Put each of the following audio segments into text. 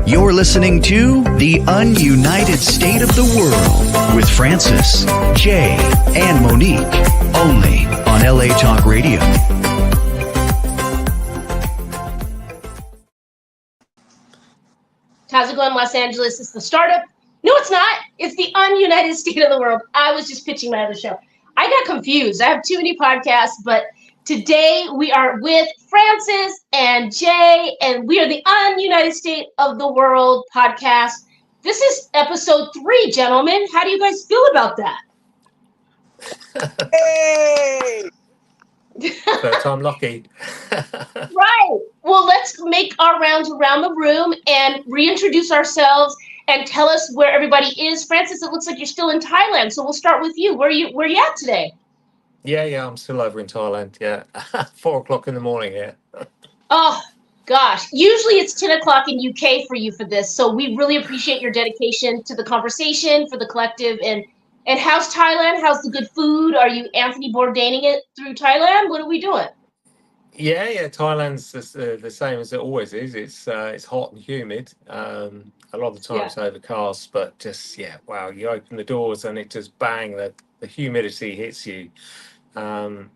You're listening to The Ununited State of the World with Francis, Jay, and Monique, only on LA Talk Radio. How's it going, Los Angeles? It's the startup. No, it's not. It's the Ununited State of the World. I was just pitching my other show. I got confused. I have too many podcasts, but today we are with Francis and Jay, and we are the Ununited State of the World podcast. This is episode 3, gentlemen. How do you guys feel about that? Hey! First time lucky. Right. Well, let's make our rounds around the room and reintroduce ourselves and tell us where everybody is. Francis, it looks like you're still in Thailand, so we'll start with you. Where are you at today? Yeah, I'm still over in Thailand. Yeah, 4 o'clock in the morning here. Oh, gosh. Usually it's 10 o'clock in UK for you for this, so we really appreciate your dedication to the conversation, for the collective. And how's Thailand? How's the good food? Are you Anthony Bourdaining it through Thailand? What are we doing? Yeah. Thailand's the same as it always is. It's hot and humid. A lot of the time it's overcast, but just wow! You open the doors and it just bang, the humidity hits you. And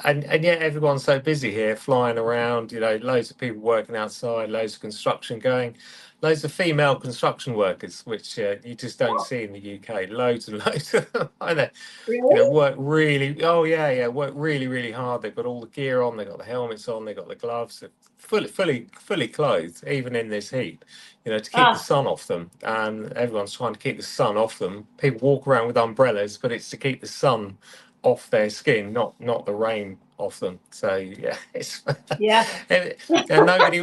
yet everyone's so busy here, flying around. You know, loads of people working outside, loads of construction going. Loads of female construction workers, which you just don't see in the UK. Loads and loads of them. Really? You know, work really. Oh yeah, work really, really hard. They've got all the gear on. They've got the helmets on. They've got the gloves. They're fully clothed, even in this heat. You know, to keep the sun off them. And everyone's trying to keep the sun off them. People walk around with umbrellas, but it's to keep the sun off their skin, not the rain off them. So it's and nobody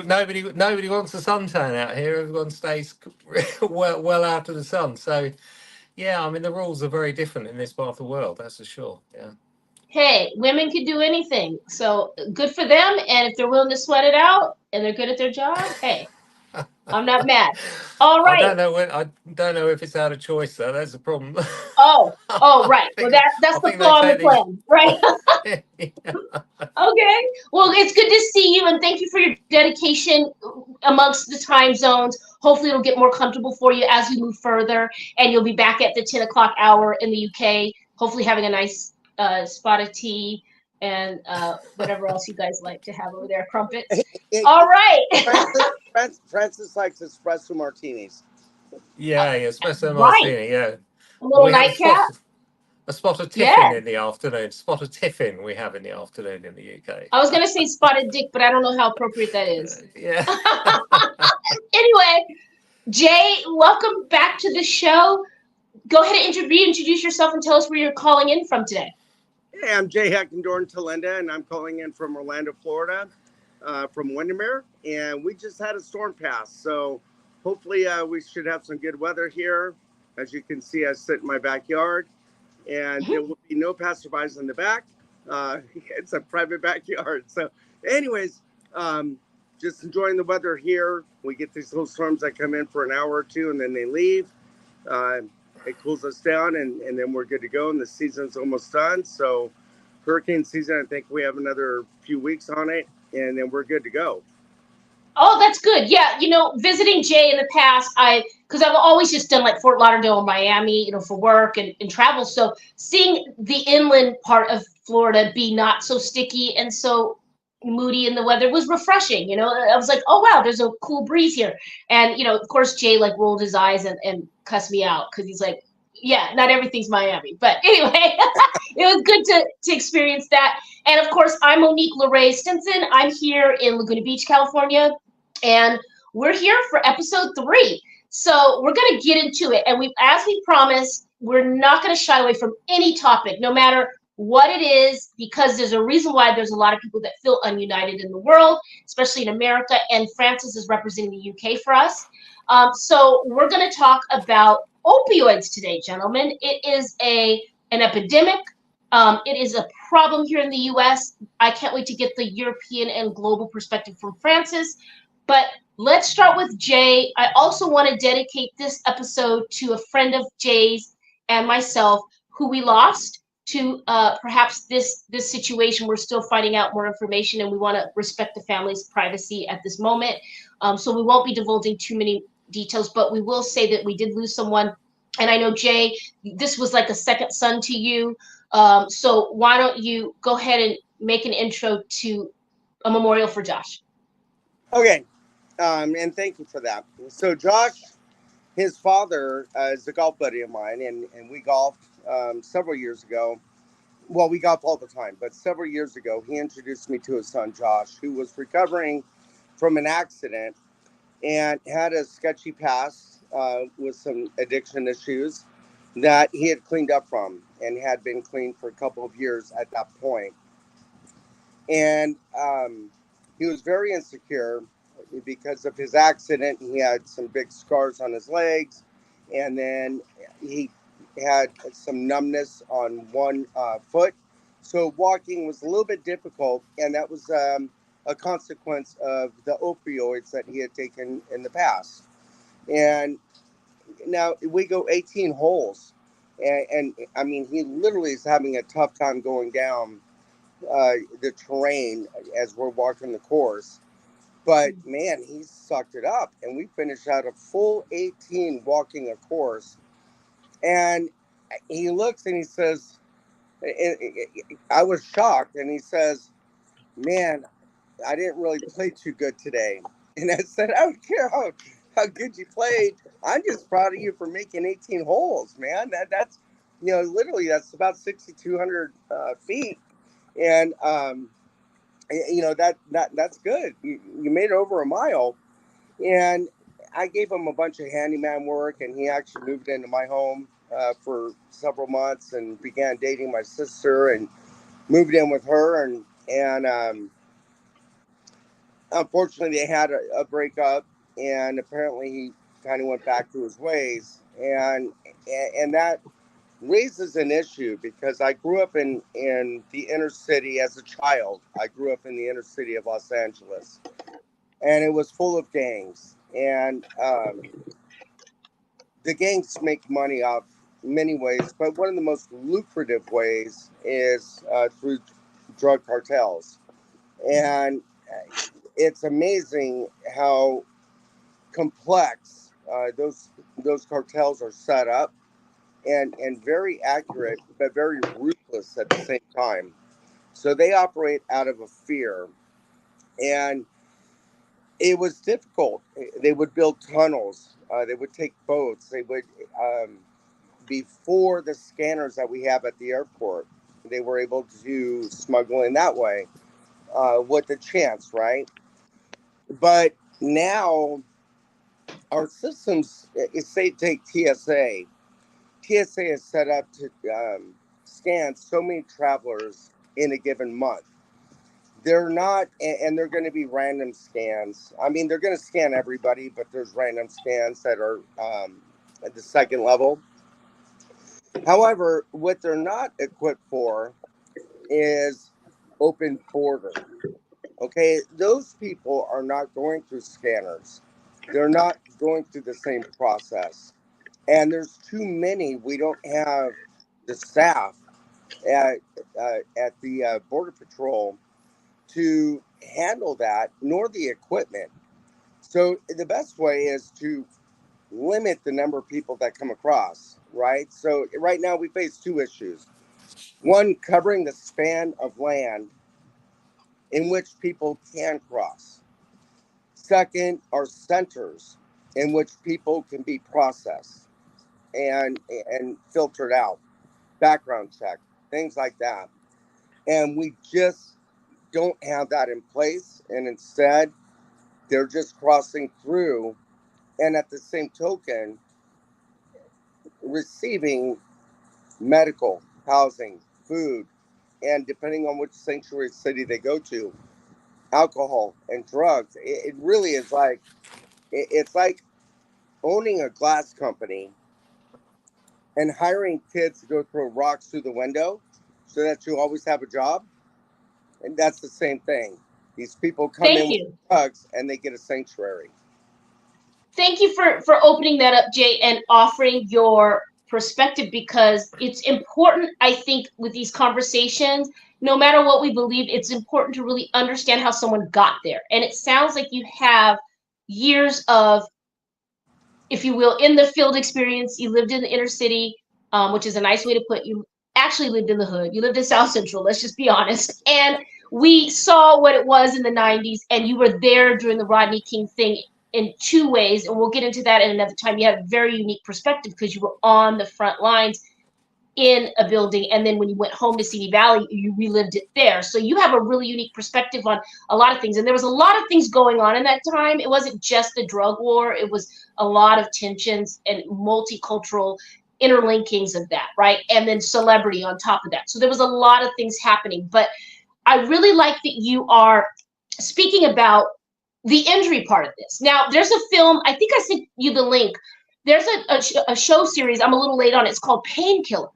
wants the suntan out here. Everyone stays well out of the sun. So I mean, the rules are very different in this part of the world, that's for sure. Hey, women can do anything, so good for them. And if they're willing to sweat it out and they're good at their job, hey, I'm not mad. All right. I don't know if it's out of choice though. That's the problem. Oh, right. Well, that's the flaw in the plan, right? Okay. Well, it's good to see you, and thank you for your dedication amongst the time zones. Hopefully, it'll get more comfortable for you as we move further, and you'll be back at the 10 o'clock hour in the UK. Hopefully, having a nice spot of tea and whatever else you guys like to have over there, crumpets. All right. Francis likes espresso martinis. Espresso martini. Yeah, a little nightcap. A spot of tiffin in the afternoon. Spot of tiffin we have in the afternoon in the UK. I was going to say spotted dick, but I don't know how appropriate that is. Anyway, Jay, welcome back to the show. Go ahead and reintroduce yourself and tell us where you're calling in from today. Hey, I'm Jay Heckendorn Talinda, and I'm calling in from Orlando, Florida, from Windermere. And we just had a storm pass, so hopefully we should have some good weather here. As you can see, I sit in my backyard, and there will be no passerbys in the back. It's a private backyard. So anyways, just enjoying the weather here. We get these little storms that come in for an hour or two, and then they leave. It cools us down, and then we're good to go, and the season's almost done. So hurricane season, I think we have another few weeks on it, and then we're good to go. Oh, that's good. Yeah, visiting Jay in the past, because I've always just done like Fort Lauderdale and Miami, for work and travel. So seeing the inland part of Florida be not so sticky and so moody in the weather was refreshing. I was like, oh wow, there's a cool breeze here. And of course Jay rolled his eyes and cussed me out because he's like, not everything's Miami. But anyway, it was good to experience that. And of course, I'm Monique LeRae Stinson. I'm here in Laguna Beach, California, and we're here for episode 3. So we're going to get into it. And as we promised, we're not going to shy away from any topic, no matter what it is, because there's a reason why there's a lot of people that feel ununited in the world, especially in America, and Francis is representing the UK for us. So we're going to talk about opioids today, gentlemen. It is an epidemic. It is a problem here in the US. I can't wait to get the European and global perspective from Francis. But let's start with Jay. I also want to dedicate this episode to a friend of Jay's and myself who we lost to perhaps this situation. We're still finding out more information, and we want to respect the family's privacy at this moment. So we won't be divulging too many details, but we will say that we did lose someone. And I know, Jay, this was like a second son to you. So why don't you go ahead and make an intro to a memorial for Josh? Okay, and thank you for that. So Josh, his father is a golf buddy of mine, and we golfed several years ago. Well, we golf all the time, but several years ago, he introduced me to his son Josh, who was recovering from an accident and had a sketchy past with some addiction issues that he had cleaned up from and had been clean for a couple of years at that point. And he was very insecure because of his accident. He had some big scars on his legs, and then he had some numbness on one foot. So walking was a little bit difficult, and that was a consequence of the opioids that he had taken in the past. And now we go 18 holes, and I mean, he literally is having a tough time going down the terrain as we're walking the course. But man, he sucked it up, and we finished out a full 18 walking a course. And he looks and he says, I was shocked, and he says, "Man, I didn't really play too good today." And I said, "I don't care how good you played. I'm just proud of you for making 18 holes, man. That's literally that's about 6,200 feet, and that's good. You made it over a mile." And I gave him a bunch of handyman work, and he actually moved into my home for several months and began dating my sister and moved in with her. And unfortunately, they had a breakup, and apparently he kind of went back to his ways, and that raises an issue because I grew up in the inner city as a child. I grew up in the inner city of Los Angeles, and it was full of gangs. And the gangs make money off many ways, but one of the most lucrative ways is through drug cartels. And it's amazing how complex those cartels are set up, and very accurate, but very ruthless at the same time. So they operate out of a fear, and it was difficult. They would build tunnels. They would take boats. They would, before the scanners that we have at the airport, they were able to smuggle in that way with a chance, right? But now our systems, say take TSA. TSA is set up to scan so many travelers in a given month. They're not, and they're going to be random scans. I mean, they're going to scan everybody, but there's random scans that are at the second level. However, what they're not equipped for is open border. Okay, those people are not going through scanners. They're not going through the same process. And there's too many. We don't have the staff at the Border Patrol to handle that, nor the equipment. So the best way is to limit the number of people that come across, right? So right now we face two issues. One, covering the span of land in which people can cross. Second, are centers in which people can be processed and filtered out, background check, things like that. And we just don't have that in place. And instead, they're just crossing through, and at the same token, receiving medical, housing, food, and depending on which sanctuary city they go to, alcohol and drugs. It really is like, it's like owning a glass company and hiring kids to go throw rocks through the window so that you always have a job. And that's the same thing. These people come Thank in with you. drugs and they get a sanctuary. Thank you for opening that up, Jay, and offering your perspective, because it's important, I think, with these conversations, no matter what we believe, it's important to really understand how someone got there. And it sounds like you have years of if you will, in the field experience. You lived in the inner city, which is a nice way to put you actually lived in the hood. You lived in South Central, let's just be honest. And we saw what it was in the 90s, and you were there during the Rodney King thing in two ways, and we'll get into that in another time. You had a very unique perspective because you were on the front lines in a building, and then when you went home to Simi Valley, you relived it there. So you have a really unique perspective on a lot of things, and there was a lot of things going on in that time. It wasn't just the drug war, it was a lot of tensions and multicultural interlinkings of that, right? And then celebrity on top of that. So there was a lot of things happening, but I really like that you are speaking about the injury part of this. Now, there's a film, I think I sent you the link. There's a show series, I'm a little late on it, it's called Painkiller.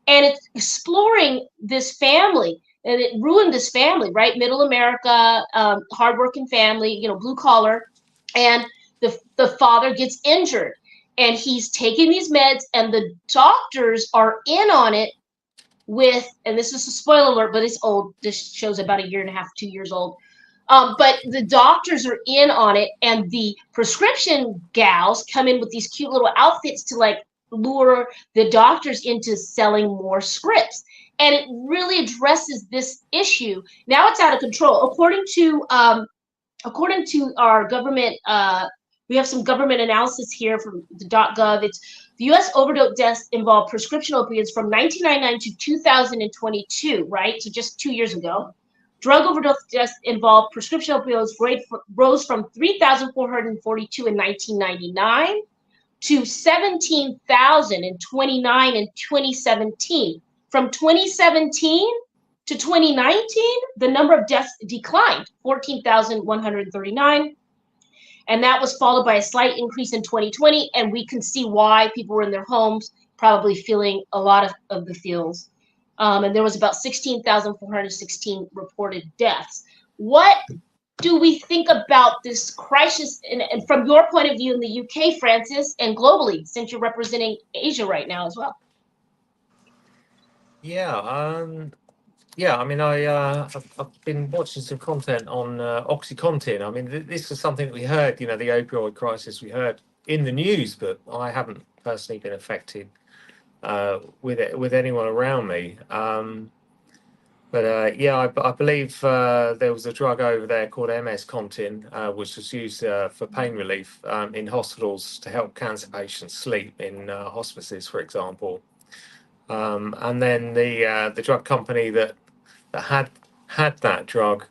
And it's exploring this family, and it ruined this family, right? Middle America, hardworking family, you know, blue collar, and the father gets injured, and he's taking these meds, and the doctors are in on it with, and this is a spoiler alert, but it's old. This show's about a year and a half, 2 years old. But the doctors are in on it, and the prescription gals come in with these cute little outfits to like lure the doctors into selling more scripts. And it really addresses this issue. Now it's out of control. According to our government, we have some government analysis here from the .gov. It's the U.S. overdose deaths involved prescription opioids from 1999 to 2022, right? So just 2 years ago. Drug overdose deaths involved prescription opioids rose from 3,442 in 1999 to 17,029 in 2017. From 2017 to 2019, the number of deaths declined, 14,139. And that was followed by a slight increase in 2020. And we can see why people were in their homes, probably feeling a lot of the feels. And there was about 16,416 reported deaths. What do we think about this crisis, and from your point of view in the UK, Francis, and globally, since you're representing Asia right now as well? Yeah, I mean, I've been watching some content on OxyContin. I mean, this is something we heard, you know, the opioid crisis we heard in the news, but I haven't personally been affected with anyone around me. Yeah, I believe there was a drug over there called MS-Contin, which was used for pain relief in hospitals to help cancer patients sleep in hospices, for example. And then the drug company that had that drug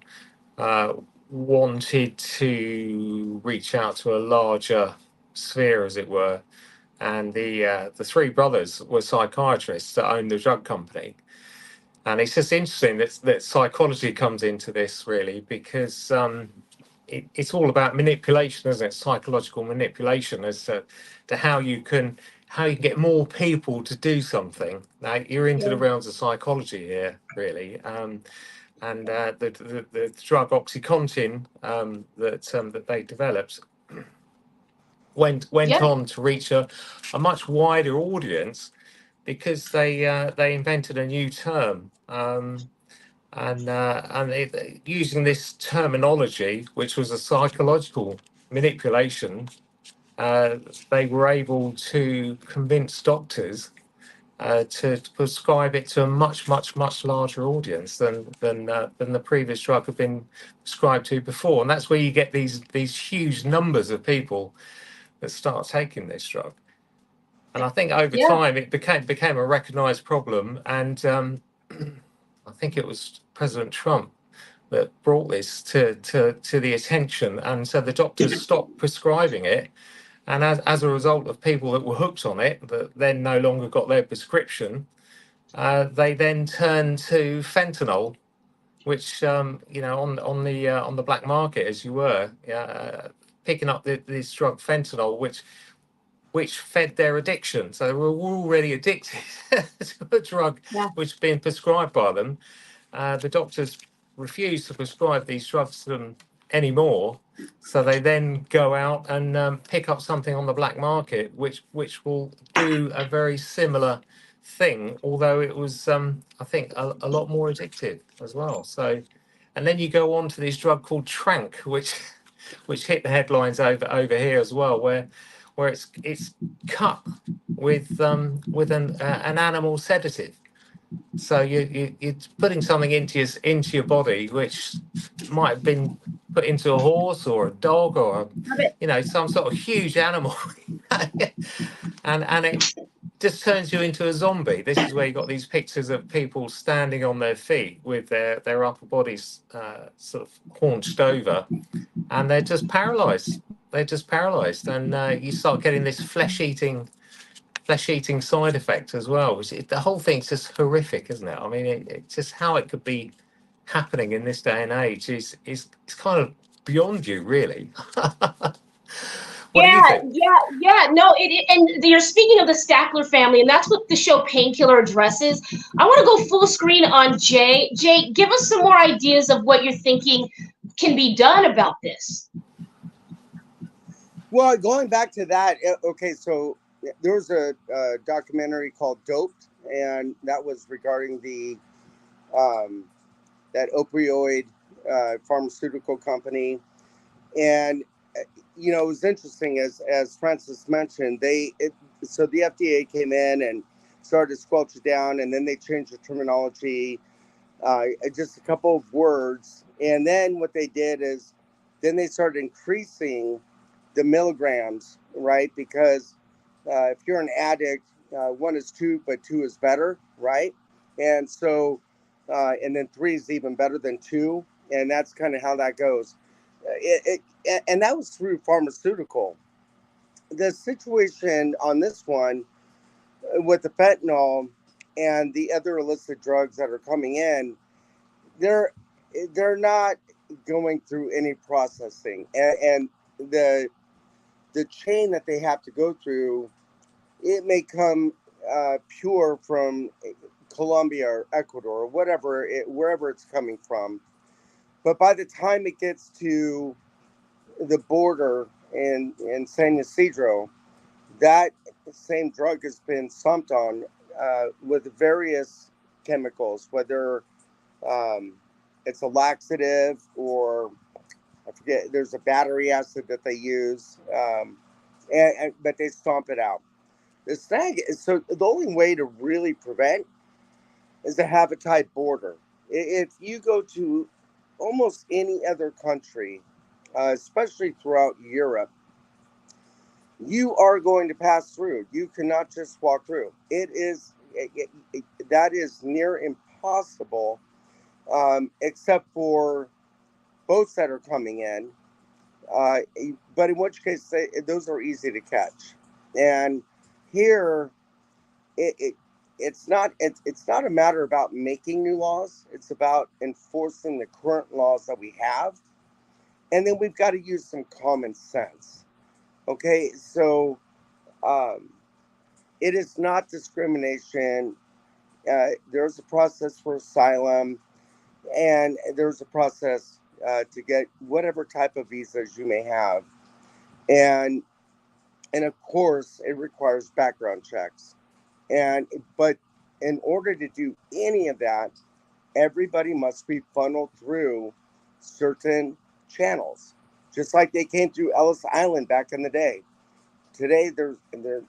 wanted to reach out to a larger sphere, as it were. And the three brothers were psychiatrists that owned the drug company. And it's just interesting that psychology comes into this, really, because it's all about manipulation, isn't it? Psychological manipulation as to how you can get more people to do something. Now, you're into the realms of psychology here, really. And the drug OxyContin that they developed went on to reach a much wider audience, because they invented a new term, using this terminology, which was a psychological manipulation. They were able to convince doctors to prescribe it to a much larger audience than the previous drug had been prescribed to before, and that's where you get these huge numbers of people that start taking this drug. And I think over time it became a recognised problem, and I think it was President Trump that brought this to the attention, and so the doctors stopped prescribing it. And as a result of people that were hooked on it, that then no longer got their prescription, they then turned to fentanyl, which on the black market, as you were picking up this drug fentanyl, which fed their addiction. So they were already addicted to a drug which had been prescribed by them. The doctors refused to prescribe these drugs to them anymore. So they then go out and pick up something on the black market, which will do a very similar thing, although it was, I think, a lot more addictive as well. So, and then you go on to this drug called Trank, which hit the headlines over here as well, where where it's cut with an animal sedative. So you're putting something into your body which might have been put into a horse or a dog or some sort of huge animal, and it just turns you into a zombie. This is where you got these pictures of people standing on their feet with their upper bodies sort of haunched over, and they're just paralyzed. And you start getting this flesh-eating side effect as well. The whole thing's just horrific, isn't it? I mean, it's just how it could be happening in this day and age is kind of beyond you, really. What do you Yeah, think? yeah. No, and you're speaking of the Stackler family, and that's what the show Painkiller addresses. I want to go full screen on Jay. Jay, give us some more ideas of what you're thinking can be done about this. Well, going back to that, okay, so there was a documentary called Doped, and that was regarding the that opioid pharmaceutical company. And it was interesting, as Francis mentioned, so the FDA came in and started to squelch it down, and then they changed the terminology, just a couple of words, and then what they did is then they started increasing the milligrams, right? Because if you're an addict, 1 is 2, but 2 is better, right? And so, and then 3 is even better than 2, and that's kind of how that goes. And that was through pharmaceutical. The situation on this one with the fentanyl and the other illicit drugs that are coming in, they're not going through any processing, and the chain that they have to go through, it may come pure from Colombia or Ecuador or wherever it's coming from. But by the time it gets to the border in San Ysidro, that same drug has been sumped on with various chemicals, whether it's a laxative or I forget, there's a battery acid that they use, but they stomp it out. This thing is, so the only way to really prevent is to have a tight border. If you go to almost any other country, especially throughout Europe, you are going to pass through. You cannot just walk through. That is near impossible, except for boats that are coming in. But in which case, those are easy to catch. And here, it's not a matter about making new laws. It's about enforcing the current laws that we have, and then we've got to use some common sense. Okay, so it is not discrimination. There's a process for asylum, and there's a process to get whatever type of visas you may have, and of course it requires background checks. But in order to do any of that, everybody must be funneled through certain channels, just like they came through Ellis Island back in the day. Today, there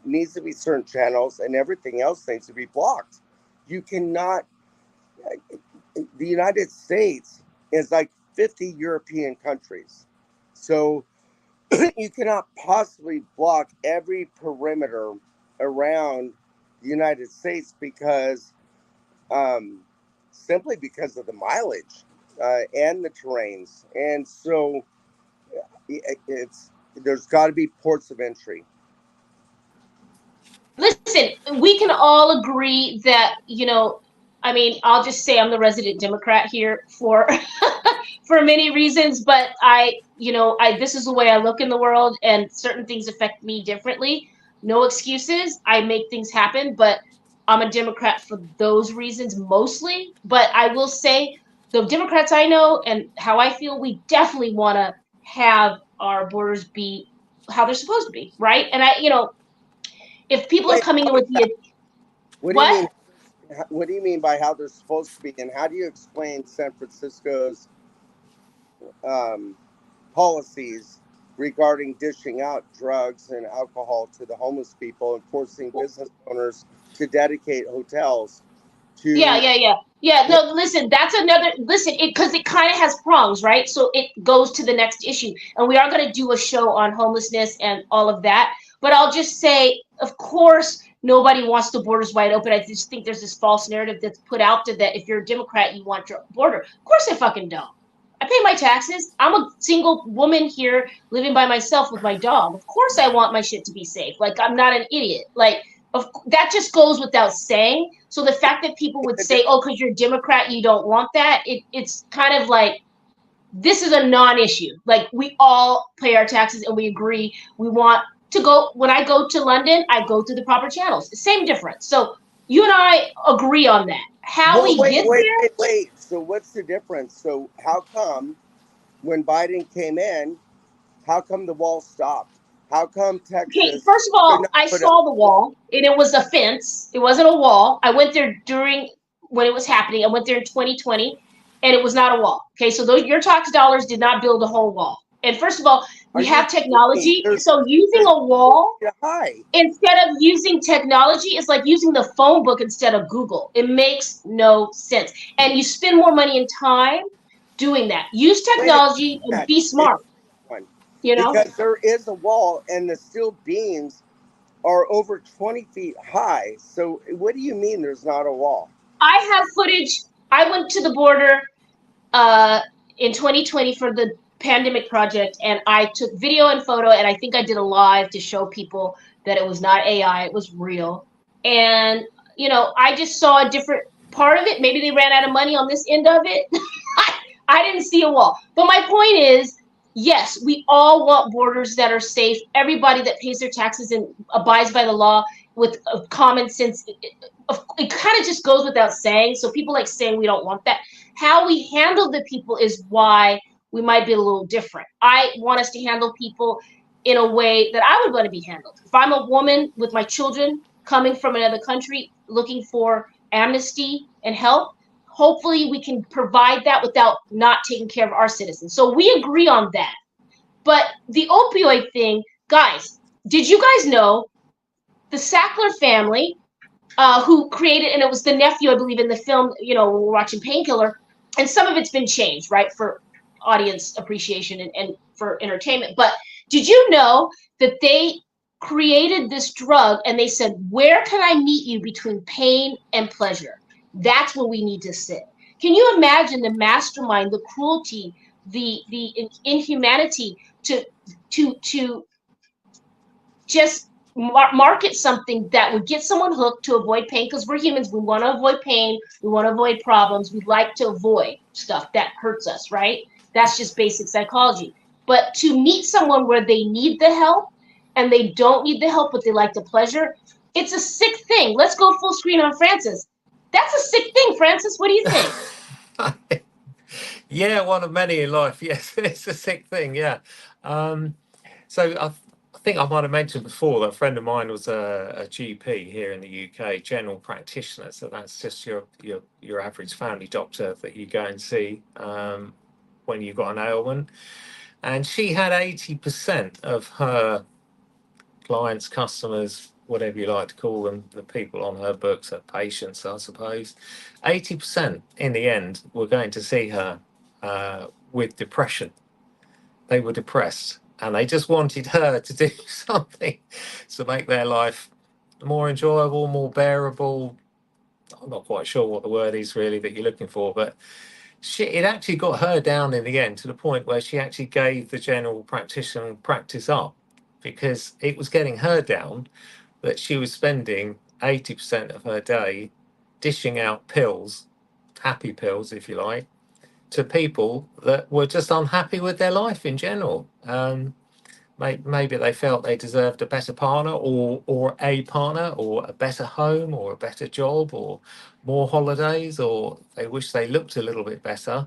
needs to be certain channels, and everything else needs to be blocked. You cannot. The United States is like 50 European countries, so you cannot possibly block every perimeter around the United States because simply because of the mileage and the terrains, and so there's got to be ports of entry. Listen, we can all agree that, I mean, I'll just say I'm the resident Democrat here for for many reasons, but this is the way I look in the world, and certain things affect me differently. No excuses. I make things happen, but I'm a Democrat for those reasons mostly. But I will say the Democrats I know and how I feel, we definitely want to have our borders be how they're supposed to be, right? And if people are Wait, coming in with the what do you what? mean? What do you mean by how they're supposed to be, and how do you explain San Francisco's policies regarding dishing out drugs and alcohol to the homeless people and forcing business owners to dedicate hotels to. Yeah. No, listen, that's another, because it kind of has prongs, right? So it goes to the next issue. And we are going to do a show on homelessness and all of that. But I'll just say, of course, nobody wants the borders wide open. I just think there's this false narrative that's put out there that if you're a Democrat, you want your border. Of course I fucking don't. I pay my taxes. I'm a single woman here living by myself with my dog. Of course I want my shit to be safe. Like, I'm not an idiot. Like, that just goes without saying. So the fact that people would say, "Oh, because you're a Democrat, you don't want that," it's kind of like, this is a non-issue. Like, we all pay our taxes and we agree we want to go. When I go to London, I go through the proper channels. Same difference. So you and I agree on that. How Well, we get there? wait. So what's the difference? So how come when Biden came in, how come the wall stopped? How come Texas? Okay, first of all, I saw the wall, and it was a fence. It wasn't a wall. I went there during when it was happening. I went there in 2020, and it was not a wall. Okay, so your tax dollars did not build a whole wall. And first of all, we have technology, so using a wall instead of using technology is like using the phone book instead of Google. It makes no sense, and you spend more money and time doing that. Use technology and be smart. Because there is a wall and the steel beams are over 20 feet high. So what do you mean there's not a wall? I have footage. I went to the border in 2020 for the pandemic project, and I took video and photo, and I think I did a live to show people that it was not AI, it was real. And, I just saw a different part of it. Maybe they ran out of money on this end of it. I didn't see a wall. But my point is, yes, we all want borders that are safe. Everybody that pays their taxes and abides by the law with common sense, it kind of just goes without saying. So people like saying we don't want that. How we handle the people is why we might be a little different. I want us to handle people in a way that I would want to be handled. If I'm a woman with my children coming from another country looking for amnesty and help, hopefully we can provide that without not taking care of our citizens. So we agree on that. But the opioid thing, guys, did you guys know the Sackler family, who created, and it was the nephew, I believe, in the film, we're watching Painkiller, and some of it's been changed, right, for audience appreciation and for entertainment. But did you know that they created this drug and they said, where can I meet you between pain and pleasure? That's where we need to sit. Can you imagine the mastermind, the cruelty, the inhumanity to just market something that would get someone hooked to avoid pain? Because we're humans, we want to avoid pain, we want to avoid problems, we like to avoid stuff that hurts us, right? That's just basic psychology. But to meet someone where they need the help and they don't need the help, but they like the pleasure, it's a sick thing. Let's go full screen on Francis. That's a sick thing, Francis. What do you think? Yeah, one of many in life. Yes, it's a sick thing. Yeah. So I think I might have mentioned before that a friend of mine was a GP here in the UK, general practitioner. So that's just your average family doctor that you go and see when you've got an ailment. And she had 80% of her clients, customers, whatever you like to call them, the people on her books, her patients, I suppose, 80% in the end were going to see her with depression. They were depressed and they just wanted her to do something to make their life more enjoyable, more bearable. I'm not quite sure what the word is really that you're looking for, but it actually got her down in the end to the point where she actually gave the general practitioner practice up, because it was getting her down that she was spending 80% of her day dishing out pills, happy pills, if you like, to people that were just unhappy with their life in general. Maybe they felt they deserved a better partner or a partner or a better home or a better job or more holidays, or they wish they looked a little bit better.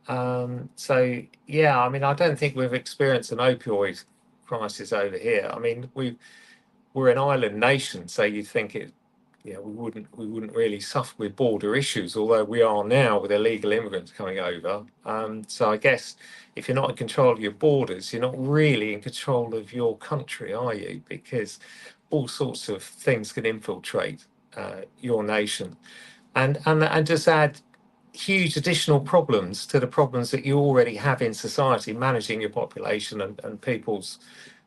So, yeah, I mean, I don't think we've experienced an opioid crisis over here. I mean, we're an island nation, so you'd think it we wouldn't really suffer with border issues, although we are now with illegal immigrants coming over. So I guess if you're not in control of your borders, you're not really in control of your country, are you? Because all sorts of things can infiltrate your nation, and just add huge additional problems to the problems that you already have in society, managing your population and people's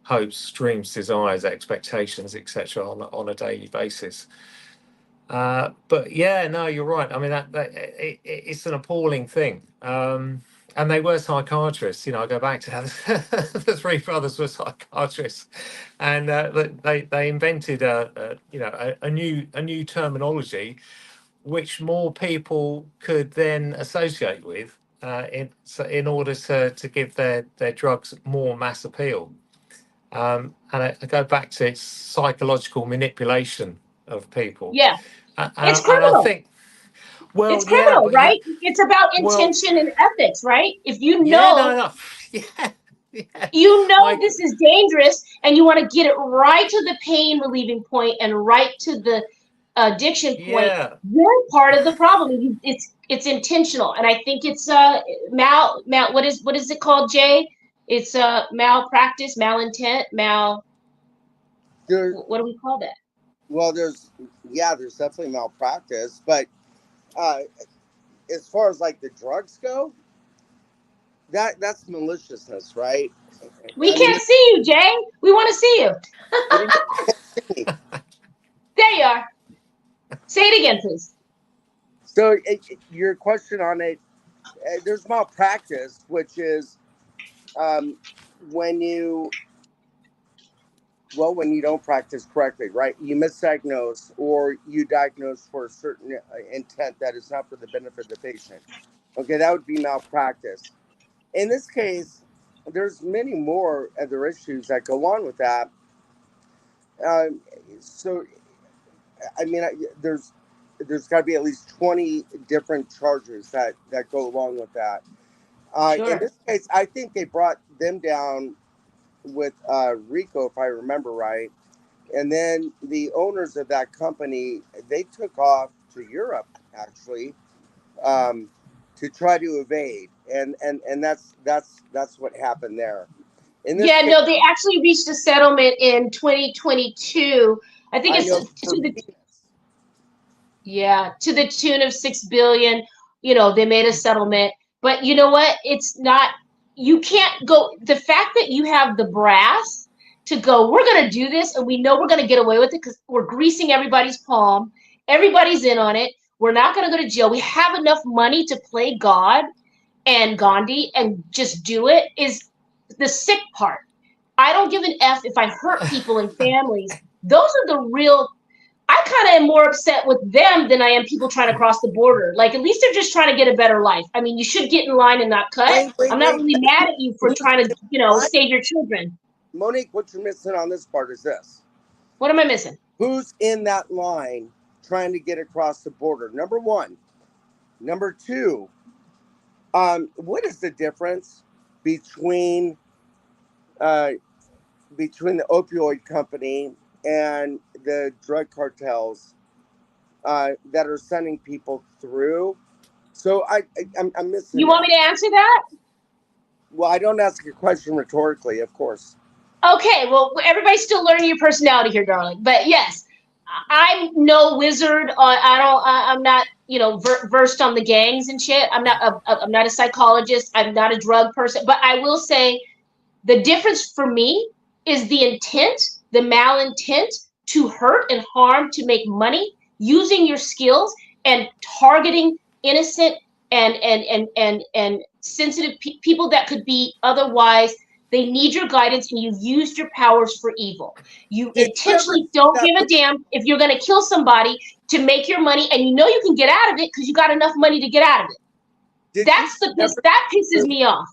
hopes, dreams, desires, expectations, etc. on a daily basis. But yeah, no, you're right. I mean, it's an appalling thing. And they were psychiatrists. I go back to that. The three brothers were psychiatrists, and they invented a new terminology which more people could then associate with in order to give their drugs more mass appeal. And I go back to its psychological manipulation of people. Yeah, it's And I criminal. think, well, It's yeah, criminal, but right? It's about well, intention and ethics, right? If you yeah, know, no, yeah, yeah. you know I, this is dangerous and you want to get it right to the pain relieving point and right to the addiction point, yeah, you're part of the problem. It's intentional, and I think it's what is it called, Jay? It's malpractice, malintent, There, what do we call that? well, there's definitely malpractice, but uh, as far as like the drugs go, that's maliciousness, right? We I mean, can't see you, Jay. We want to see you. what do you mean? There you are. Say it again, please. So your question on it, there's malpractice, which is um, when you don't practice correctly, right? You misdiagnose or you diagnose for a certain intent that is not for the benefit of the patient. Okay, that would be malpractice. In this case, there's many more other issues that go on with that. So, I mean, there's got to be at least 20 different charges that go along with that. In Sure. this case, I think they brought them down with Rico, if I remember right. And then the owners of that company, they took off to Europe, actually, to try to evade. And that's what happened there. In this Yeah, case, no, they actually reached a settlement in 2022. I think I it's know to the to the tune of 6 billion. They made a settlement, but you know what? It's not. You can't go. The fact that you have the brass to go, we're going to do this, and we know we're going to get away with it because we're greasing everybody's palm. Everybody's in on it. We're not going to go to jail. We have enough money to play God and Gandhi and just do it is the sick part. I don't give an F if I hurt people and families. Those are the real. I kind of am more upset with them than I am people trying to cross the border. Like, at least they're just trying to get a better life. I mean, you should get in line and not cut. I'm not really mad at you for trying to, save your children. Monique, what you're missing on this part is this. What am I missing? Who's in that line trying to get across the border? Number one. Number two, what is the difference between the opioid company and the drug cartels that are sending people through? So I'm missing. You want me to answer that? Well, I don't ask a question rhetorically, of course. Okay, well, everybody's still learning your personality here, darling. But yes, I'm no wizard. I'm not, versed on the gangs and shit. I'm not a psychologist. I'm not a drug person. But I will say, the difference for me is the intent, the malintent to hurt and harm, to make money, using your skills and targeting innocent and sensitive people that could be otherwise. They need your guidance, and you've used your powers for evil. You intentionally don't give a damn if you're going to kill somebody to make your money, and you know you can get out of it because you got enough money to get out of it. That pisses me off.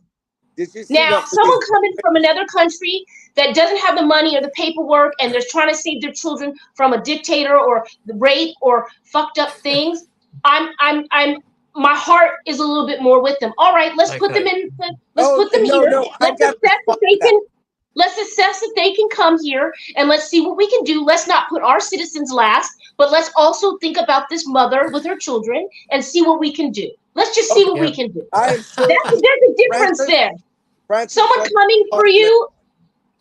Now, someone coming from another country that doesn't have the money or the paperwork, and they're trying to save their children from a dictator or the rape or fucked up things, my heart is a little bit more with them. All right, let's put them in. Let's put them here. Let's assess if they can come here, and let's see what we can do. Let's not put our citizens last, but let's also think about this mother with her children and see what we can do. Let's just see Okay, what we can do. I am sure There's a difference Francis, there. Francis, Someone let's coming talk for this. you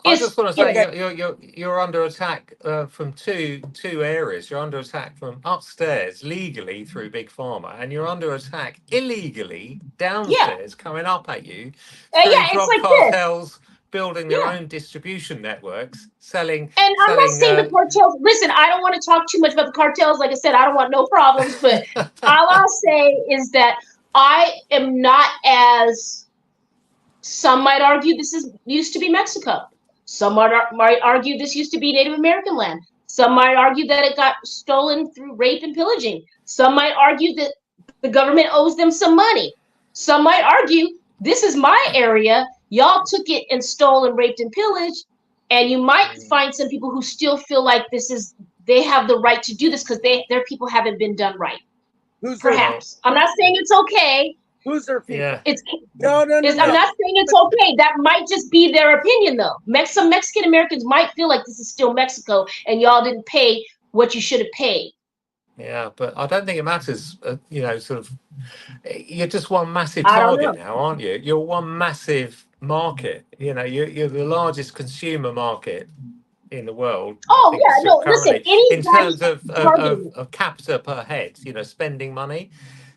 I is, just want to you know, say Okay, you're under attack from two areas. You're under attack from upstairs legally through Big Pharma, and you're under attack illegally yeah, downstairs coming up at you through yeah. It's drug like this. cartels building their Yeah. own distribution networks, selling And I'm not selling. saying the cartels. Listen, I don't want to talk too much about the cartels. Like I said, I don't want no problems. But all I'll say is that I am not as, some might argue this is used to be Mexico. Some might argue this used to be Native American land. Some might argue that it got stolen through rape and pillaging. Some might argue that the government owes them some money. Some might argue this is my area. Y'all took it and stole and raped and pillaged. And you might find some people who still feel like this is, they have the right to do this because their people haven't been done right. who's their Well, Perhaps. I'm not saying it's okay. who's their yeah, people? It's No, no, no, I'm no. not saying it's okay. That might just be their opinion, though. Some Mexican Americans might feel like this is still Mexico, and y'all didn't pay what you should have paid. yeah, but I don't think it matters. Sort of, you're just one massive I don't target know. now, aren't you? You're one massive market. You're the largest consumer market in the world, I Oh think, yeah, still no. Listen, currently, in anybody terms of, of, of, targeting. of capita per head, spending money.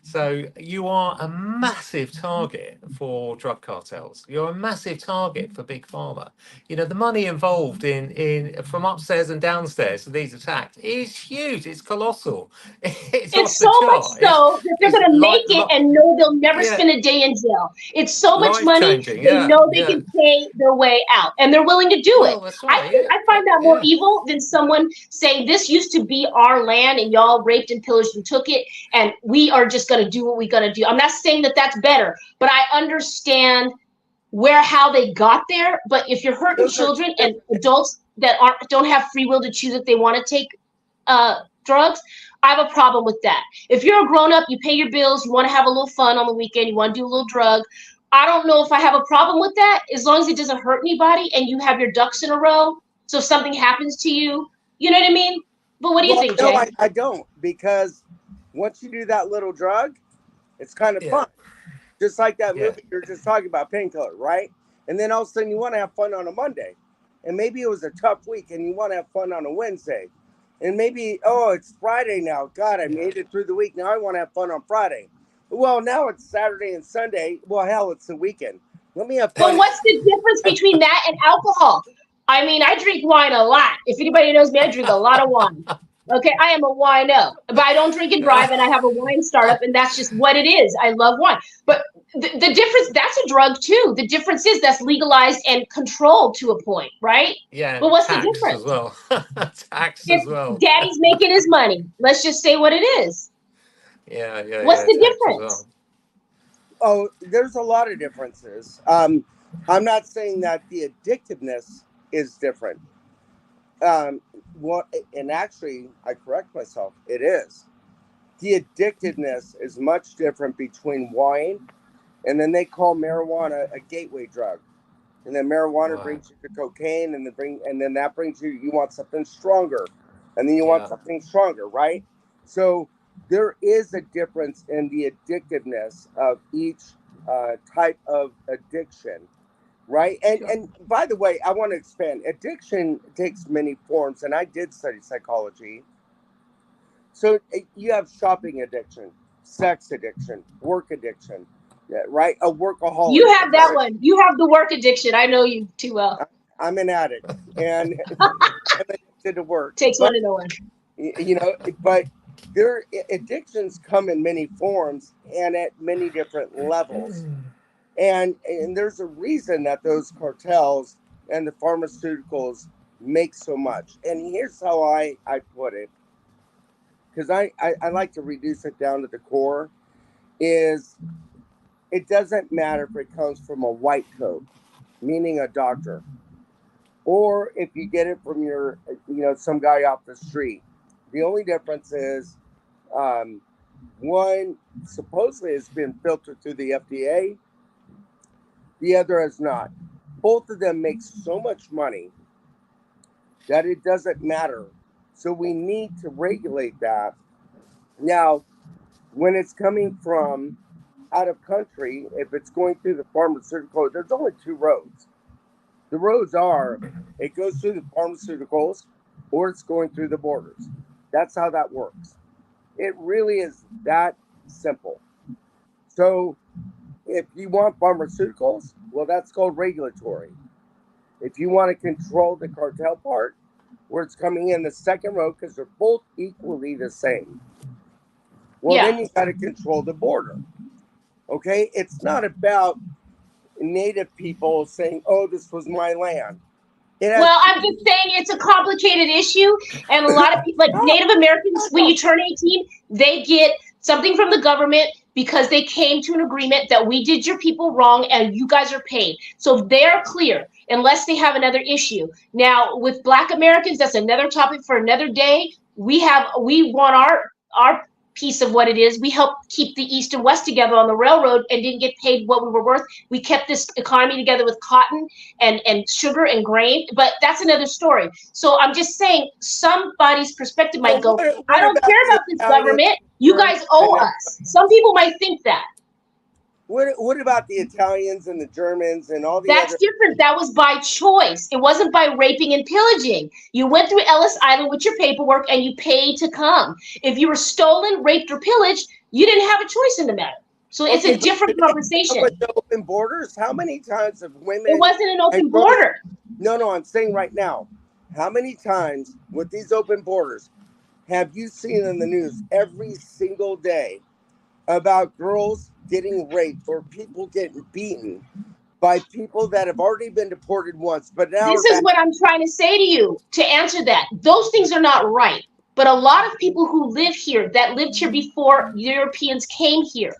So you are a massive target for drug cartels. You're a massive target for Big Pharma. The money involved in from upstairs and downstairs to these attacks is huge. It's colossal. It's off It's the so much chart. so that they're It's gonna like, make it and know they'll never yeah, spend a day in jail. It's so much life money changing. they Yeah, know they yeah. can pay their way out, and they're willing to do it. Well, that's right. Yeah, I find that more yeah. evil than someone saying this used to be our land and y'all raped and pillaged and took it, and we are just gonna do what we gotta do. I'm not saying that that's better, but I understand how they got there. But if you're hurting Those are two children and different. adults that don't have free will to choose if they want to take drugs, I have a problem with that. If you're a grown up, you pay your bills, you want to have a little fun on the weekend, you want to do a little drug. I don't know if I have a problem with that as long as it doesn't hurt anybody and you have your ducks in a row. So if something happens to you, you know what I mean? But what do you Well, think, no, Jay? I don't, because once you do that little drug, it's kind of Yeah, fun. Just like that yeah. movie you're just talking about, Painkiller, right? And then all of a sudden you want to have fun on a Monday. And maybe it was a tough week and you want to have fun on a Wednesday. And maybe, oh, it's Friday now. God, I Yeah. made it through the week. Now I want to have fun on Friday. Well, now it's Saturday and Sunday. Well, hell, it's the weekend. Let me have But fun. what's the difference between that and alcohol? I mean, I drink wine a lot. If anybody knows me, I drink a lot of wine. Okay, I am a wino, but I don't drink and drive, and I have a wine startup, and that's just what it is. I love wine. But the difference, that's a drug too. The difference is that's legalized and controlled to a point, right? Yeah, But and what's the taxed as difference? well. Taxed as It's well. daddy's making his money. Let's just say what it is. Yeah, yeah, What's yeah, the taxed as difference? well. Oh, there's a lot of differences. I'm not saying that the addictiveness is different. What, and actually, I correct myself. It is. The addictiveness is much different between wine, and then they call marijuana a gateway drug, and then marijuana Right. brings you to cocaine, and then that brings you want something stronger, and then you want Yeah. something stronger, right? So there is a difference in the addictiveness of each type of addiction, right? And by the way, I want to expand. Addiction takes many forms, and I did study psychology. So you have shopping addiction, sex addiction, work addiction, yeah, right? A workaholic. You have that one. You have the work addiction. I know you too well. I'm an addict, and I'm addicted to work. Takes one But to know one. but their addictions come in many forms and at many different levels. And there's a reason that those cartels and the pharmaceuticals make so much. And here's how I put it, because I like to reduce it down to the core, is it doesn't matter if it comes from a white coat, meaning a doctor, or if you get it from some guy off the street. The only difference is one supposedly has been filtered through the FDA, the other has not. Both of them make so much money that it doesn't matter So we need to regulate that. Now, when it's coming from out of country, if it's going through the pharmaceutical, there's only two roads. The roads are it goes through the pharmaceuticals or it's going through the borders. That's how that works. It really is that simple. So if you want pharmaceuticals, well, that's called regulatory. If you want to control the cartel part, where it's coming in the second row, because they're both equally the same, well, then you got to control the border. Okay? It's not about Native people saying, oh, this was my land. Well, I'm just saying it's a complicated issue, and a lot of people, like Native Americans, when you turn 18, they get something from the government because they came to an agreement that we did your people wrong and you guys are paid. So they're clear, unless they have another issue. Now, with Black Americans, that's another topic for another day. We want our piece of what it is. We helped keep the East and West together on the railroad and didn't get paid what we were worth. We kept this economy together with cotton and sugar and grain, but that's another story. So I'm just saying somebody's perspective might go, I don't care about this government. You guys owe us. Some people might think that. What about the Italians and the Germans and all the That's different. That was by choice. It wasn't by raping and pillaging. You went through Ellis Island with your paperwork and you paid to come. If you were stolen, raped, or pillaged, you didn't have a choice in the matter. So it's a different conversation. With the open borders, how many times have women... It wasn't an open border. No, I'm saying right now, how many times with these open borders have you seen in the news every single day about girls getting raped or people getting beaten by people that have already been deported once, but now this is what I'm trying to say to you to answer that. Those things are not right. But a lot of people who live here, that lived here before Europeans came here,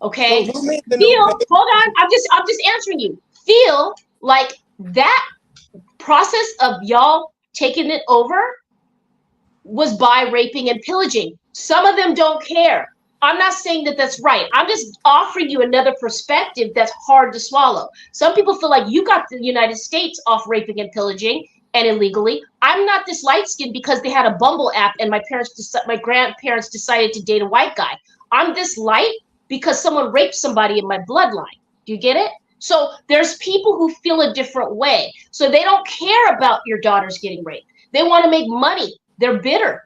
okay, hold on, I'm just answering you. Feel like that process of y'all taking it over was by raping and pillaging. Some of them don't care. I'm not saying that that's right. I'm just offering you another perspective that's hard to swallow. Some people feel like you got the United States off raping and pillaging and illegally. I'm not this light-skinned because they had a Bumble app and my grandparents decided to date a white guy. I'm this light because someone raped somebody in my bloodline. Do you get it? So there's people who feel a different way. So they don't care about your daughters getting raped. They want to make money. They're bitter.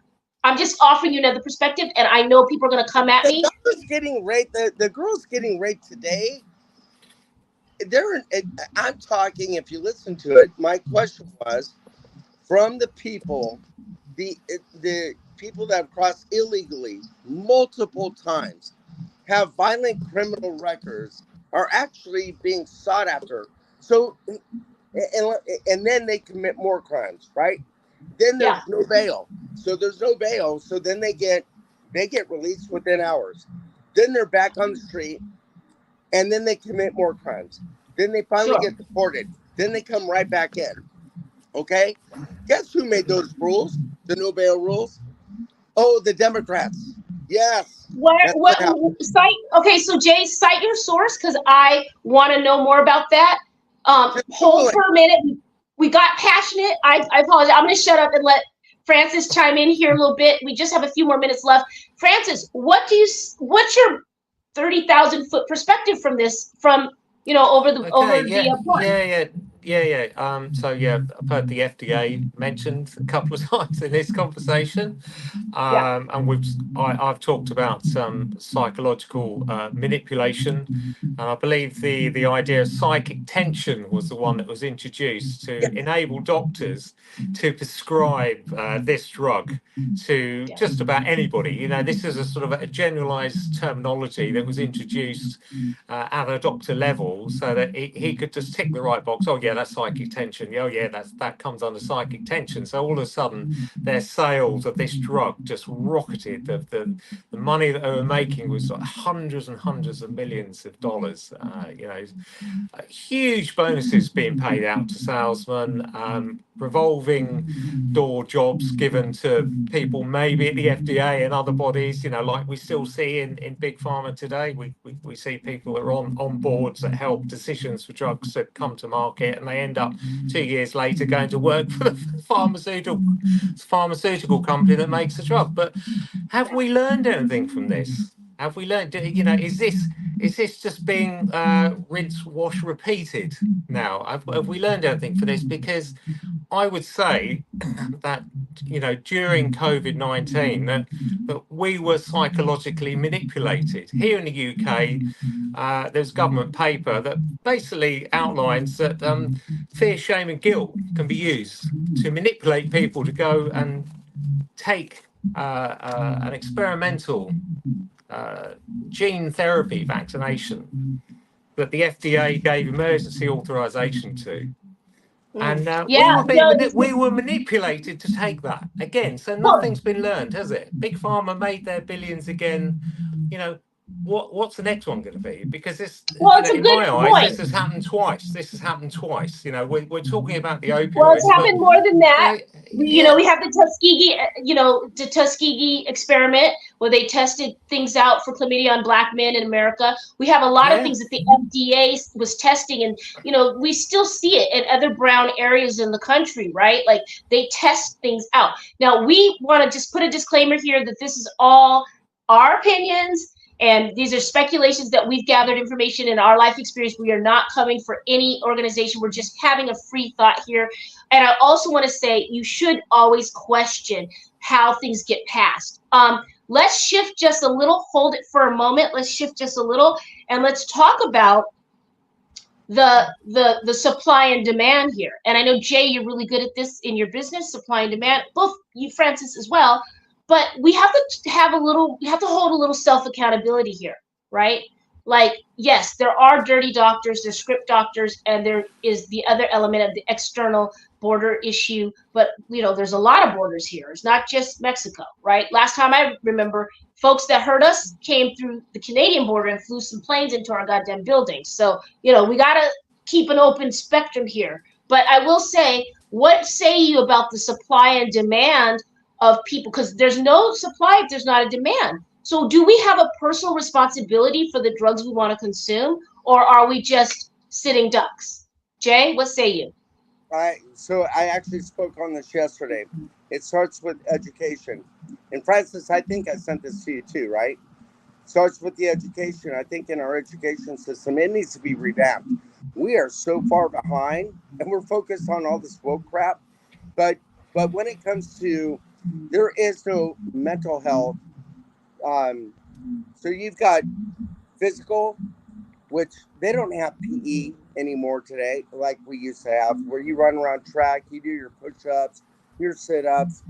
I'm just offering you another perspective, and I know people are going to come at me. The girls getting raped, the girls getting raped today, I'm talking, if you listen to it, my question was, from the people, the people that have crossed illegally multiple times, have violent criminal records, are actually being sought after. So, and then they commit more crimes, right? Then there's no bail. So there's no bail. So then they get released within hours. Then they're back on the street, and then they commit more crimes. Then they finally get deported. Then they come right back in. Okay? Guess who made those rules? The no bail rules? Oh, the Democrats. Yes. Okay, so Jay, cite your source because I want to know more about that. Hold for a minute. We got passionate. I apologize. I'm going to shut up and let Francis chime in here a little bit. We just have a few more minutes left. Francis, what's your 30,000-foot perspective from this? Over the point? So I've heard the FDA mentioned a couple of times in this conversation, and I've talked about some psychological manipulation, and I believe the idea of psychic tension was the one that was introduced to enable doctors to prescribe this drug to just about anybody. This is a sort of a generalized terminology that was introduced at a doctor level so that he could just tick the right box. Oh yeah, that's psychic tension. Oh yeah, that comes under psychic tension. So all of a sudden their sales of this drug just rocketed. The money that they were making was like hundreds and hundreds of millions of dollars. Huge bonuses being paid out to salesmen, revolving door jobs given to people maybe at the FDA and other bodies, like we still see in big pharma today. We see people that are on boards that help decisions for drugs that come to market and they end up 2 years later going to work for the pharmaceutical company that makes the drug. But have we learned anything from this? Have we learned, is this just being rinse, wash, repeated now? Have we learned anything for this? Because I would say that, during COVID-19, that we were psychologically manipulated. Here in the UK, there's a government paper that basically outlines that fear, shame, and guilt can be used to manipulate people to go and take an experimental gene therapy vaccination that the FDA gave emergency authorization to. And Yeah, we were manipulated to take that again. So nothing's been learned, has it? Big Pharma made their billions again. What's the next one going to be? Because this, it's a in good my eyes, point. this has happened twice. We're talking about the Well, it's opioids, but happened more than that. yeah, We have the Tuskegee experiment where they tested things out for chlamydia on black men in America. We have a lot of yeah. things that the FDA was testing, and we still see it in other brown areas in the country, right? Like they test things out. Now, we want to just put a disclaimer here that this is all our opinions. And these are speculations that we've gathered information in our life experience. We are not coming for any organization. We're just having a free thought here. And I also want to say you should always question how things get passed. Let's shift just a little. Hold it for a moment. Let's shift just a little, and let's talk about the supply and demand here. And I know, Jay, you're really good at this in your business, supply and demand. Both you, Francis, as well. But we have to hold a little self-accountability here, right? Like, yes, there are dirty doctors, there's script doctors, and there is the other element of the external border issue. But, there's a lot of borders here. It's not just Mexico, right? Last time I remember, folks that hurt us came through the Canadian border and flew some planes into our goddamn buildings. So, we got to keep an open spectrum here. But I will say, what say you about the supply and demand of people? Because there's no supply if there's not a demand. So do we have a personal responsibility for the drugs we want to consume, or are we just sitting ducks? Jay, what say you? So I actually spoke on this yesterday. It starts with education. And Francis, I think I sent this to you too, right? Starts with the education. I think in our education system, it needs to be revamped. We are so far behind, and we're focused on all this woke crap. But when it comes to, there is no mental health. So you've got physical, which they don't have PE anymore today, like we used to have, where you run around track, you do your push-ups, your sit-ups,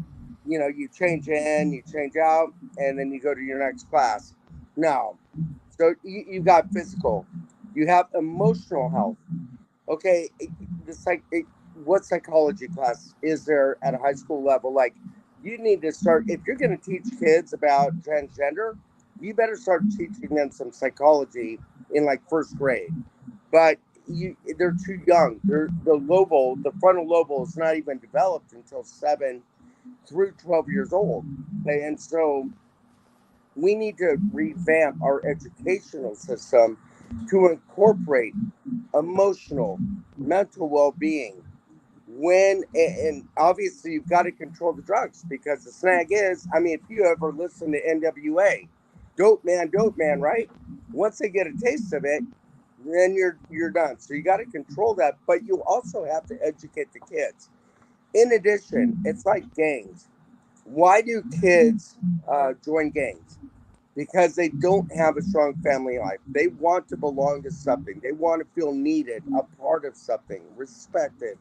you change in, you change out, and then you go to your next class. No. So you've got physical. You have emotional health. Okay, what psychology class is there at a high school level? Like, you need to start, if you're going to teach kids about transgender, you better start teaching them some psychology in like first grade. But they're too young. The frontal lobe is not even developed until 7 through 12 years old. Okay? And so we need to revamp our educational system to incorporate emotional, mental well-being. And obviously you've got to control the drugs, because the snag is, if you ever listen to NWA, dope man, right? Once they get a taste of it, then you're done. So you got to control that, but you also have to educate the kids. In addition, it's like gangs. Why do kids join gangs? Because they don't have a strong family life. They want to belong to something. They want to feel needed, a part of something, respected.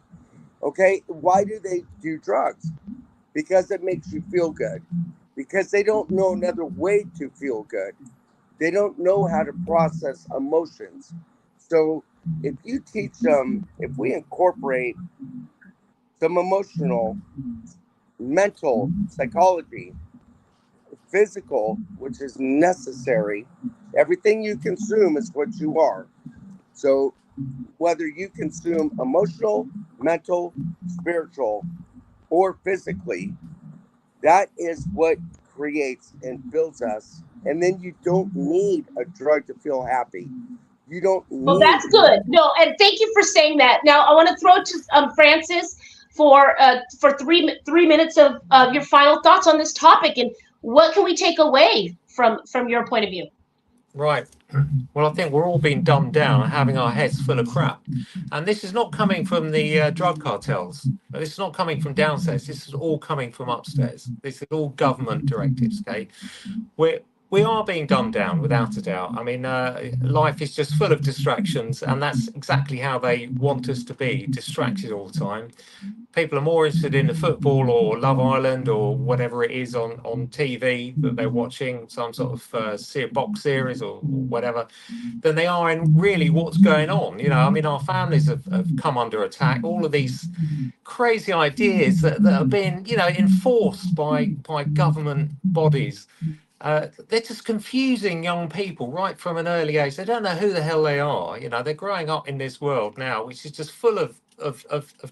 Okay, why do they do drugs? Because it makes you feel good. Because they don't know another way to feel good. They don't know how to process emotions. So if you teach them, if we incorporate some emotional, mental, psychology, physical, which is necessary, everything you consume is what you are. So whether you consume emotional, mental, spiritual, or physically, that is what creates and builds us. And then you don't need a drug to feel happy. You don't Well, need. that's good. No, and thank you for saying that. Now, I want to throw it to Francis for three minutes of your final thoughts on this topic, and what can we take away from your point of view? Right. Well, I think we're all being dumbed down and having our heads full of crap. And this is not coming from the drug cartels. This is not coming from downstairs. This is all coming from upstairs. This is all government directives, okay? We are being dumbed down, without a doubt. I mean, life is just full of distractions, and that's exactly how they want us to be, distracted all the time. People are more interested in the football or Love Island or whatever it is on TV that they're watching, some sort of box series or whatever, than they are in really what's going on. You know, I mean, our families have come under attack. All of these crazy ideas that are being, you know, enforced by government bodies. They're just confusing young people right from an early age. They don't know who the hell they are. You know, they're growing up in this world now, which is just full of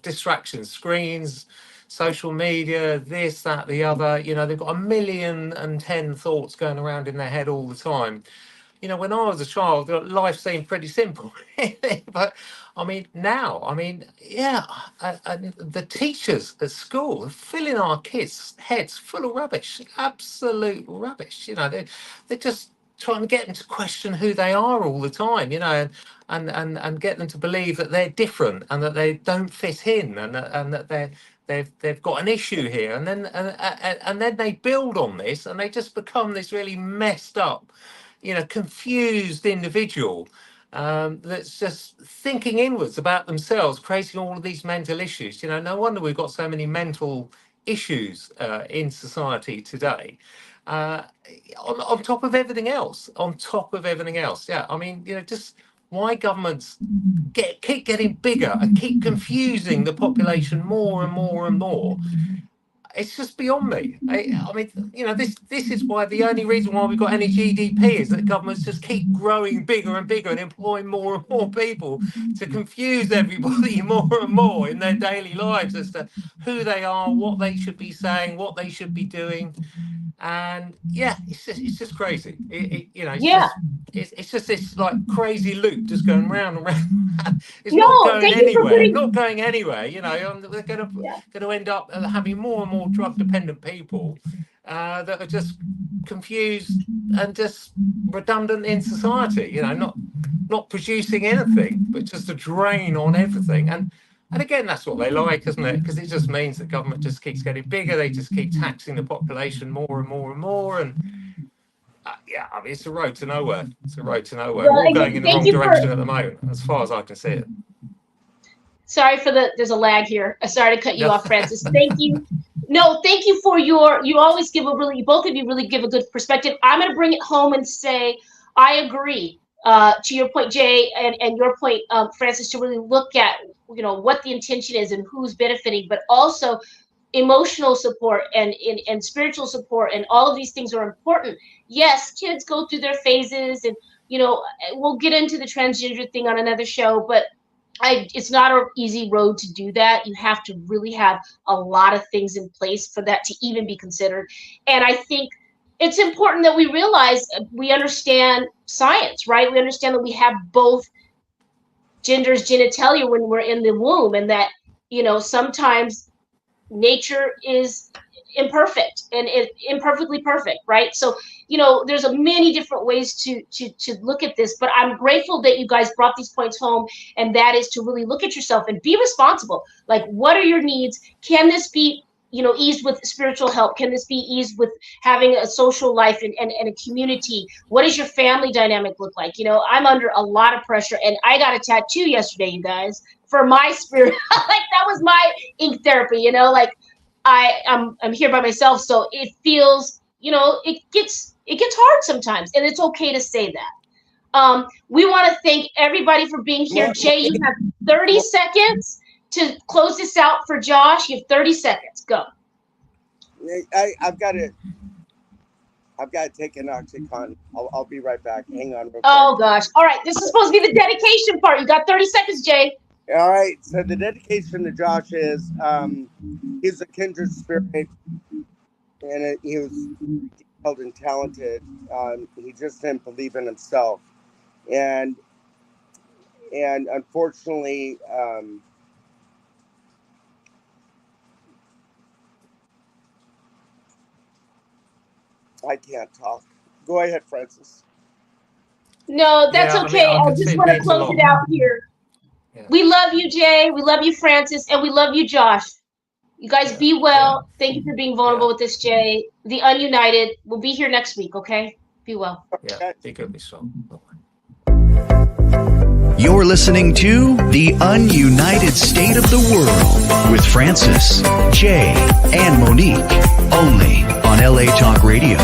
distractions, screens, social media, this, that, the other. You know, they've got 1,000,010 thoughts going around in their head all the time. You know, when I was a child, life seemed pretty simple. But I mean, now, I mean, yeah, the teachers at school are filling our kids' heads full of rubbish, absolute rubbish. You know, they're just trying to get them to question who they are all the time, you know, and get them to believe that they're different and that they don't fit in, and that they've got an issue here, and then they build on this, and they just become this really messed up, you know, confused individual that's just thinking inwards about themselves, creating all of these mental issues. You know, no wonder we've got so many mental issues in society today. Uh, on top of everything else, yeah. I mean, you know, just why governments keep getting bigger and keep confusing the population more and more and more. It's just beyond me. I mean, you know, this is why the only reason why we've got any GDP is that governments just keep growing bigger and bigger and employing more and more people to confuse everybody more and more in their daily lives as to who they are, what they should be saying, what they should be doing. And yeah, it's just crazy. You know, Yeah. It's just this like crazy loop just going round and round. It's not No, going thank you for anywhere. putting. Not going anywhere. You know, they're Yeah. going to end up having more and more drug dependent people that are just confused and just redundant in society. You know, not producing anything, but just a drain on everything. And again, that's what they like, isn't it? Because it just means that government just keeps getting bigger. They just keep taxing the population more and more and more. And yeah, I mean, it's a road to nowhere. It's a road to nowhere. We're Well, all and going in the thank wrong you for. direction at the moment, as far as I can see it. Sorry for there's a lag here. Sorry to cut you No. off, Francis. Thank you. No, thank you for you always give a really, both of you really give a good perspective. I'm going to bring it home and say, I agree to your point, Jay, and your point, Francis, to really look at, you know, what the intention is and who's benefiting, but also emotional support and spiritual support, and all of these things are important. Yes, kids go through their phases, and, you know, we'll get into the transgender thing on another show, but it's not an easy road to do that. You have to really have a lot of things in place for that to even be considered. And I think it's important that we realize we understand science, right? We understand that we have both genders genitalia when we're in the womb, and that, you know, sometimes nature is imperfect and imperfectly perfect, right? So, you know, there's a many different ways to look at this, but I'm grateful that you guys brought these points home, and that is to really look at yourself and be responsible. Like, what are your needs? Can this be, you know, eased with spiritual help? Can this be eased with having a social life and a community? What does your family dynamic look like? You know, I'm under a lot of pressure, and I got a tattoo yesterday, you guys, for my spirit. Like, that was my ink therapy, you know, like I'm here by myself, so it feels, you know, it gets hard sometimes, and it's okay to say that. We want to thank everybody for being here. Jay, you have 30 seconds to close this out for Josh. You have 30 seconds. Go. I've got to take an OxyContin. I'll be right back. Hang on real quick. Oh gosh. All right. This is supposed to be the dedication part. You got 30 seconds, Jay. All right. So the dedication to Josh is he's a kindred spirit, and he was detailed and talented. He just didn't believe in himself, and And unfortunately, I can't talk. Go ahead, Francis. No, that's Yeah, I mean, okay. I I could see just it want to means a close lot. it out here. Yeah. We love you, Jay. We love you, Francis, and we love you, Josh. You guys Yeah. be Yeah. well. Thank you for being vulnerable Yeah. with this, Jay. The Ununited. We'll be here next week, okay? Be well. Yeah. Okay. Be good, be strong. You're listening to The Ununited State of the World with Francis, Jay, and Monique, only on LA Talk Radio.